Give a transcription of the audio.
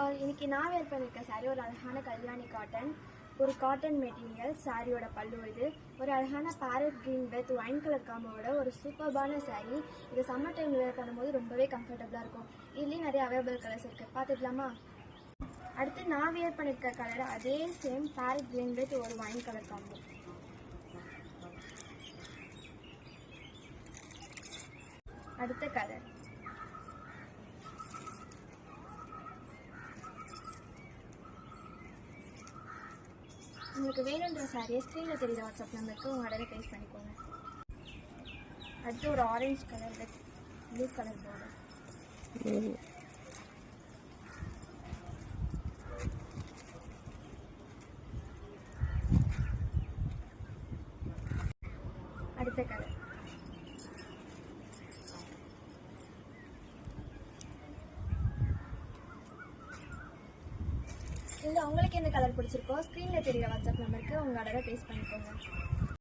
All, இன்னைக்கு நான் வேர் பண்ணியிருக்க சாரீ ஒரு அழகான கல்யாணி காட்டன். ஒரு காட்டன் மெட்டீரியல் சாரியோட பல்லு. இது ஒரு அழகான parrot green with wine colour காம்போட ஒரு சூப்பர்பான சாரீ. இது சம்மர் டைம் வேர் பண்ணும்போது ரொம்பவே கம்ஃபர்டபுளாக இருக்கும். இதுலேயும் நிறைய அவைலபிள் கலர்ஸ் இருக்குது, பார்த்துக்கலாமா? அடுத்து நான் வேர் பண்ணியிருக்க கலர் அதே சேம் பேரட் க்ரீன் வித் ஒரு ஒயின் கலர் காம்போ. அடுத்த கலர் உங்களுக்கு வேணுன்ற சாரியை ஸ்க்ரீனில் தெரியுற வாட்ஸ்அப் நம்பருக்கு உங்கள் ஆர்டரை ப்ளேஸ் பண்ணிக்கோங்க. அடுத்து ஒரு orange colour with blue colour border. அடுத்த கலர் இல்லை உங்களுக்கு எந்த கலர் பிடிச்சிருக்கோ ஸ்க்ரீனில் தெரியுற வாட்ஸ்அப் நம்பருக்கு உங்கள் ஆர்டரை ப்ளேஸ் பண்ணிக்கோங்க.